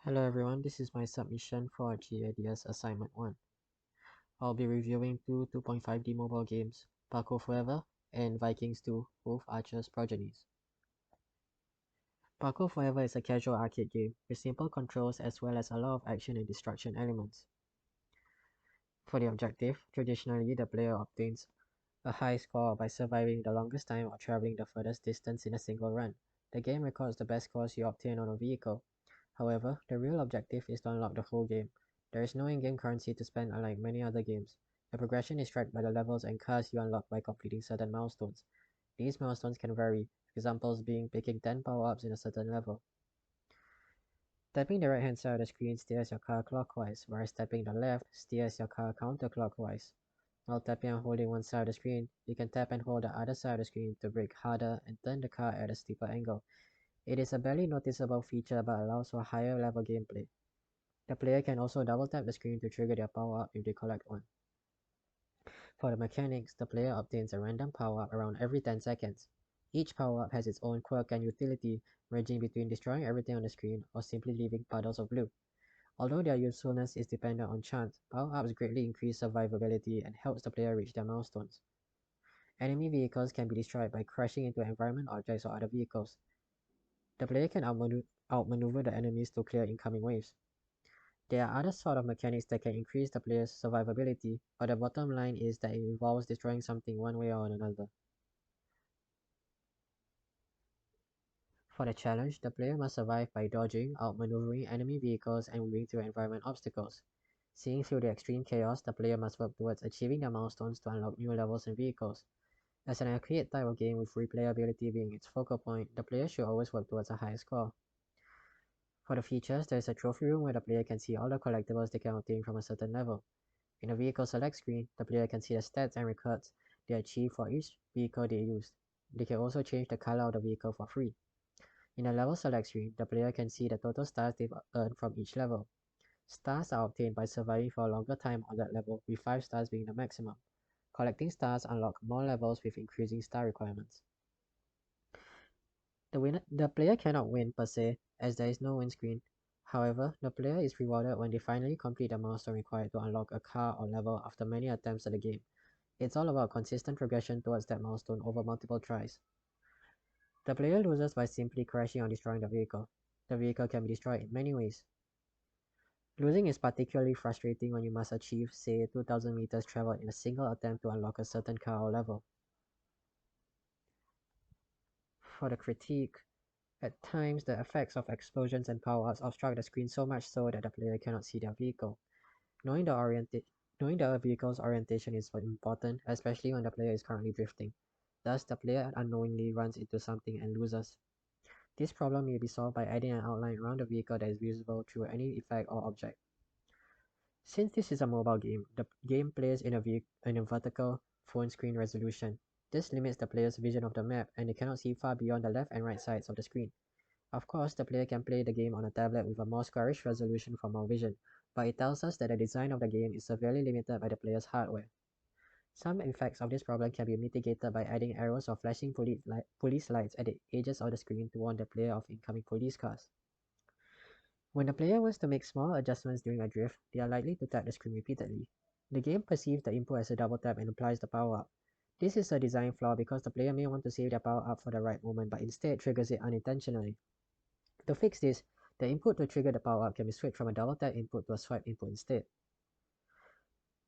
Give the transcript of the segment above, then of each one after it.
Hello everyone, this is my submission for GDES Assignment 1. I'll be reviewing two 2.5D mobile games, Parkour Forever and Vikings 2, both Archer's progenies. Parkour Forever is a casual arcade game with simple controls as well as a lot of action and destruction elements. For the objective, traditionally the player obtains a high score by surviving the longest time or traveling the furthest distance in a single run. The game records the best scores you obtain on a vehicle. However, the real objective is to unlock the whole game. There is no in-game currency to spend unlike many other games. The progression is tracked by the levels and cars you unlock by completing certain milestones. These milestones can vary, examples being picking 10 power-ups in a certain level. Tapping the right-hand side of the screen steers your car clockwise, whereas tapping the left steers your car counterclockwise. While tapping and holding one side of the screen, you can tap and hold the other side of the screen to brake harder and turn the car at a steeper angle. It is a barely noticeable feature but allows for higher level gameplay. The player can also double tap the screen to trigger their power-up if they collect one. For the mechanics, the player obtains a random power-up around every 10 seconds. Each power-up has its own quirk and utility, ranging between destroying everything on the screen or simply leaving puddles of blue. Although their usefulness is dependent on chance, power-ups greatly increase survivability and helps the player reach their milestones. Enemy vehicles can be destroyed by crashing into environment objects or other vehicles. The player can outmaneuver the enemies to clear incoming waves. There are other sort of mechanics that can increase the player's survivability, but the bottom line is that it involves destroying something one way or another. For the challenge, the player must survive by dodging, outmaneuvering enemy vehicles, and weaving through environment obstacles. Seeing through the extreme chaos, the player must work towards achieving their milestones to unlock new levels and vehicles. As an arcade type of game with replayability being its focal point, the player should always work towards a high score. For the features, there is a trophy room where the player can see all the collectibles they can obtain from a certain level. In the vehicle select screen, the player can see the stats and records they achieve for each vehicle they used. They can also change the color of the vehicle for free. In the level select screen, the player can see the total stars they've earned from each level. Stars are obtained by surviving for a longer time on that level, with 5 stars being the maximum. Collecting stars unlock more levels with increasing star requirements. The player cannot win per se, as there is no win screen. However, the player is rewarded when they finally complete the milestone required to unlock a car or level after many attempts at the game. It's all about consistent progression towards that milestone over multiple tries. The player loses by simply crashing or destroying the vehicle. The vehicle can be destroyed in many ways. Losing is particularly frustrating when you must achieve, say, 2000 meters traveled in a single attempt to unlock a certain car or level. For the critique, at times the effects of explosions and power-ups obstruct the screen so much so that the player cannot see their vehicle. Knowing the vehicle's orientation is important, especially when the player is currently drifting. Thus, the player unknowingly runs into something and loses. This problem may be solved by adding an outline around the vehicle that is visible through any effect or object. Since this is a mobile game, the game plays in a vertical phone screen resolution. This limits the player's vision of the map, and they cannot see far beyond the left and right sides of the screen. Of course, the player can play the game on a tablet with a more squarish resolution for more vision, but it tells us that the design of the game is severely limited by the player's hardware. Some effects of this problem can be mitigated by adding arrows or flashing police lights at the edges of the screen to warn the player of incoming police cars. When the player wants to make small adjustments during a drift, they are likely to tap the screen repeatedly. The game perceives the input as a double tap and applies the power-up. This is a design flaw because the player may want to save their power-up for the right moment but instead triggers it unintentionally. To fix this, the input to trigger the power-up can be switched from a double tap input to a swipe input instead.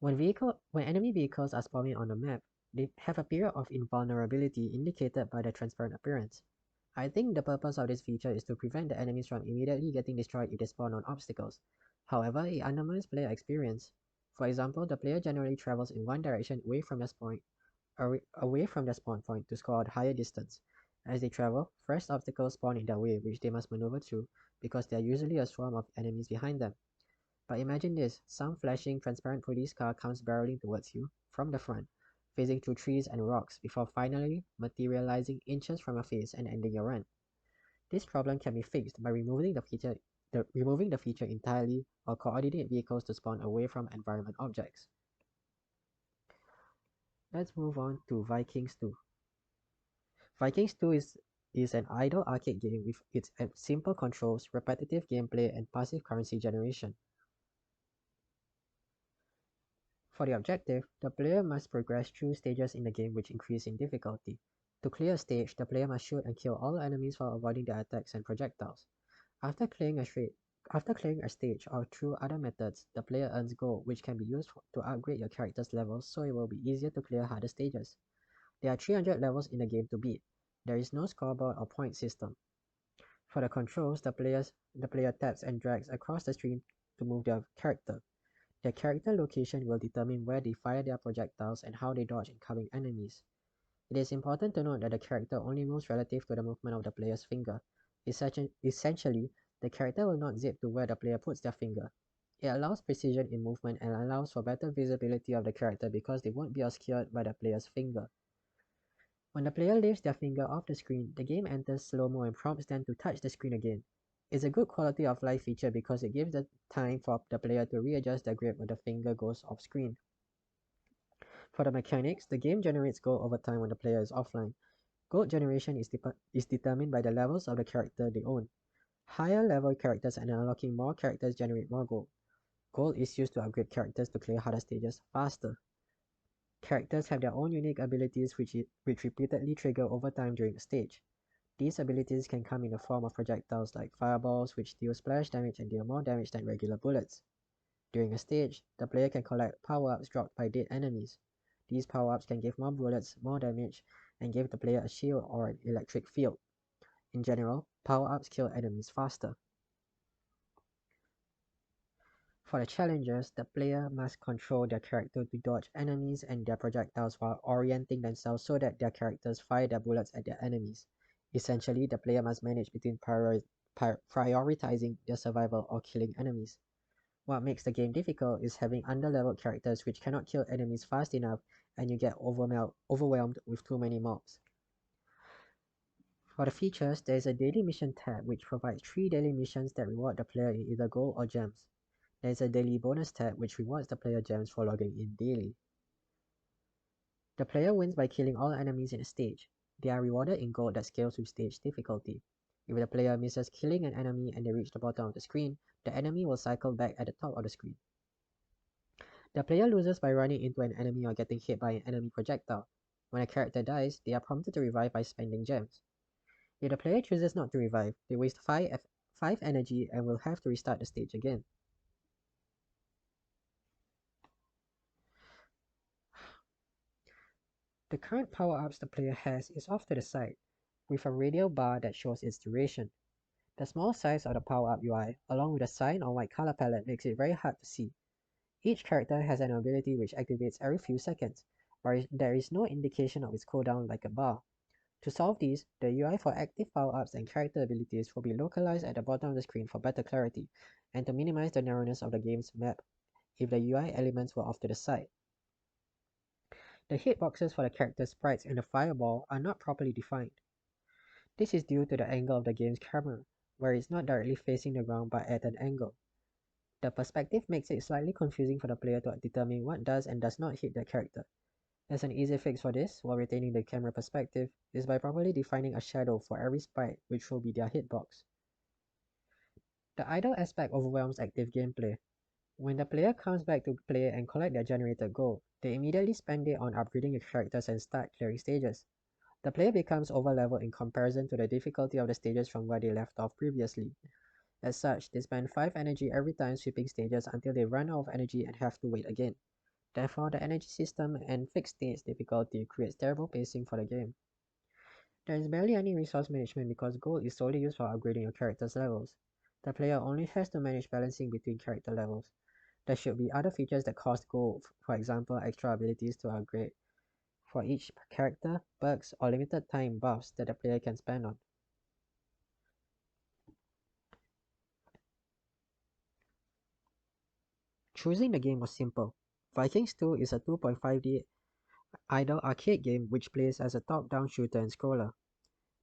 When enemy vehicles are spawning on the map, they have a period of invulnerability indicated by their transparent appearance. I think the purpose of this feature is to prevent the enemies from immediately getting destroyed if they spawn on obstacles. However, it undermines player experience. For example, the player generally travels in one direction away from the spawn point to score a higher distance. As they travel, fresh obstacles spawn in their way which they must maneuver through because there are usually a swarm of enemies behind them. But imagine this, some flashing transparent police car comes barreling towards you from the front, phasing through trees and rocks before finally materializing inches from your face and ending your run. This problem can be fixed by removing the feature entirely or coordinate vehicles to spawn away from environment objects. Let's move on to Vikings 2. Vikings 2 is is an idle arcade game with its simple controls, repetitive gameplay, and passive currency generation. For the objective, the player must progress through stages in the game which increase in difficulty. To clear a stage, the player must shoot and kill all enemies while avoiding their attacks and projectiles. After clearing a stage or through other methods, the player earns gold, which can be used to upgrade your character's levels so it will be easier to clear harder stages. There are 300 levels in the game to beat. There is no scoreboard or point system. For the controls, the player taps and drags across the screen to move their character. Their character location will determine where they fire their projectiles and how they dodge incoming enemies. It is important to note that the character only moves relative to the movement of the player's finger. Essentially, the character will not zip to where the player puts their finger. It allows precision in movement and allows for better visibility of the character because they won't be obscured by the player's finger. When the player lifts their finger off the screen, the game enters slow-mo and prompts them to touch the screen again. It's a good quality of life feature because it gives the time for the player to readjust their grip when the finger goes off screen. For the mechanics, the game generates gold over time when the player is offline. Gold generation is determined by the levels of the character they own. Higher level characters and unlocking more characters generate more gold. Gold is used to upgrade characters to clear harder stages faster. Characters have their own unique abilities which repeatedly trigger over time during a stage. These abilities can come in the form of projectiles like fireballs which deal splash damage and deal more damage than regular bullets. During a stage, the player can collect power-ups dropped by dead enemies. These power-ups can give more bullets, more damage, and give the player a shield or an electric field. In general, power-ups kill enemies faster. For the challenges, the player must control their character to dodge enemies and their projectiles while orienting themselves so that their characters fire their bullets at their enemies. Essentially, the player must manage between prioritizing their survival or killing enemies. What makes the game difficult is having underleveled characters which cannot kill enemies fast enough and you get overwhelmed with too many mobs. For the features, there is a daily mission tab which provides 3 daily missions that reward the player in either gold or gems. There is a daily bonus tab which rewards the player gems for logging in daily. The player wins by killing all enemies in a stage. They are rewarded in gold that scales with stage difficulty. If the player misses killing an enemy and they reach the bottom of the screen, the enemy will cycle back at the top of the screen. The player loses by running into an enemy or getting hit by an enemy projectile. When a character dies, they are prompted to revive by spending gems. If the player chooses not to revive, they waste 5 energy and will have to restart the stage again. The current power-ups the player has is off to the side, with a radial bar that shows its duration. The small size of the power-up UI, along with a cyan or white color palette, makes it very hard to see. Each character has an ability which activates every few seconds, but there is no indication of its cooldown like a bar. To solve these, the UI for active power-ups and character abilities will be localized at the bottom of the screen for better clarity, and to minimize the narrowness of the game's map if the UI elements were off to the side. The hitboxes for the character sprites and the fireball are not properly defined. This is due to the angle of the game's camera, where it's not directly facing the ground but at an angle. The perspective makes it slightly confusing for the player to determine what does and does not hit their character. As an easy fix for this, while retaining the camera perspective, is by properly defining a shadow for every sprite, which will be their hitbox. The idle aspect overwhelms active gameplay. When the player comes back to play and collect their generated gold, they immediately spend it on upgrading their characters and start clearing stages. The player becomes overleveled in comparison to the difficulty of the stages from where they left off previously. As such, they spend 5 energy every time sweeping stages until they run out of energy and have to wait again. Therefore, the energy system and fixed states difficulty creates terrible pacing for the game. There is barely any resource management because gold is solely used for upgrading your character's levels. The player only has to manage balancing between character levels. There should be other features that cost gold, for example extra abilities to upgrade for each character, perks, or limited time buffs that the player can spend on. Choosing the game was simple. Vikings 2 is a 2.5D idle arcade game which plays as a top-down shooter and scroller.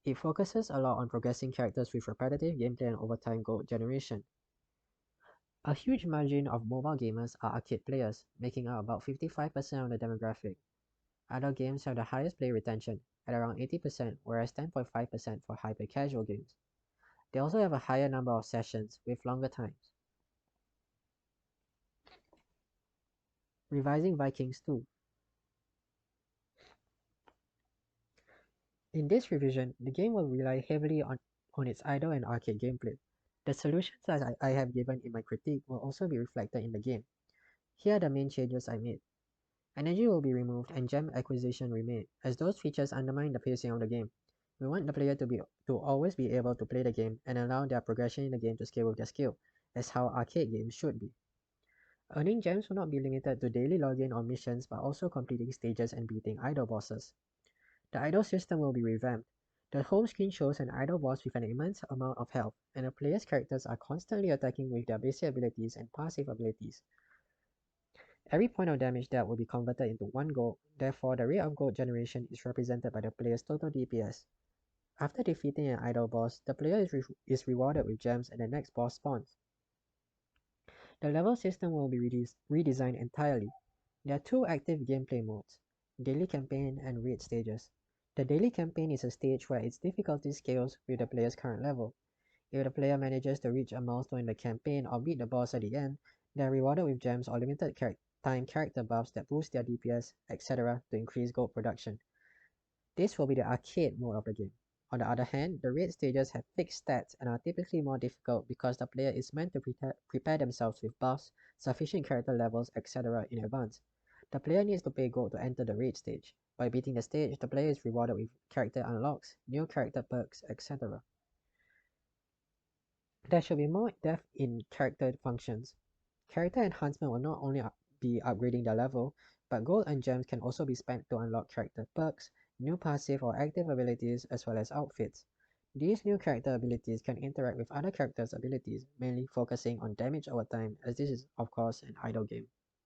It focuses a lot on progressing characters with repetitive gameplay and overtime gold generation. A huge margin of mobile gamers are arcade players, making up about 55% of the demographic. Adult games have the highest player retention, at around 80%, whereas 10.5% for hyper-casual games. They also have a higher number of sessions, with longer times. Revising Vikings 2. In this revision, the game will rely heavily on its idle and arcade gameplay. The solutions that I have given in my critique will also be reflected in the game. Here are the main changes I made. Energy will be removed and gem acquisition remain, as those features undermine the pacing of the game. We want the player to always be able to play the game and allow their progression in the game to scale with their skill, as how arcade games should be. Earning gems will not be limited to daily login or missions, but also completing stages and beating idle bosses. The idol system will be revamped. The home screen shows an idol boss with an immense amount of health, and the player's characters are constantly attacking with their basic abilities and passive abilities. Every point of damage dealt will be converted into 1 gold, therefore the rate of gold generation is represented by the player's total DPS. After defeating an idol boss, the player is rewarded with gems and the next boss spawns. The level system will be redesigned entirely. There are two active gameplay modes, Daily Campaign and Raid Stages. The Daily Campaign is a stage where its difficulty scales with the player's current level. If the player manages to reach a milestone in the campaign or beat the boss at the end, they are rewarded with gems or limited time character buffs that boost their DPS, etc. to increase gold production. This will be the arcade mode of the game. On the other hand, the raid stages have fixed stats and are typically more difficult because the player is meant to prepare themselves with buffs, sufficient character levels, etc. in advance. The player needs to pay gold to enter the raid stage. By beating the stage, the player is rewarded with character unlocks, new character perks, etc. There should be more depth in character functions. Character enhancement will not only be upgrading their level, but gold and gems can also be spent to unlock character perks, new passive or active abilities, as well as outfits. These new character abilities can interact with other characters' abilities, mainly focusing on damage over time, as this is, of course, an idle game.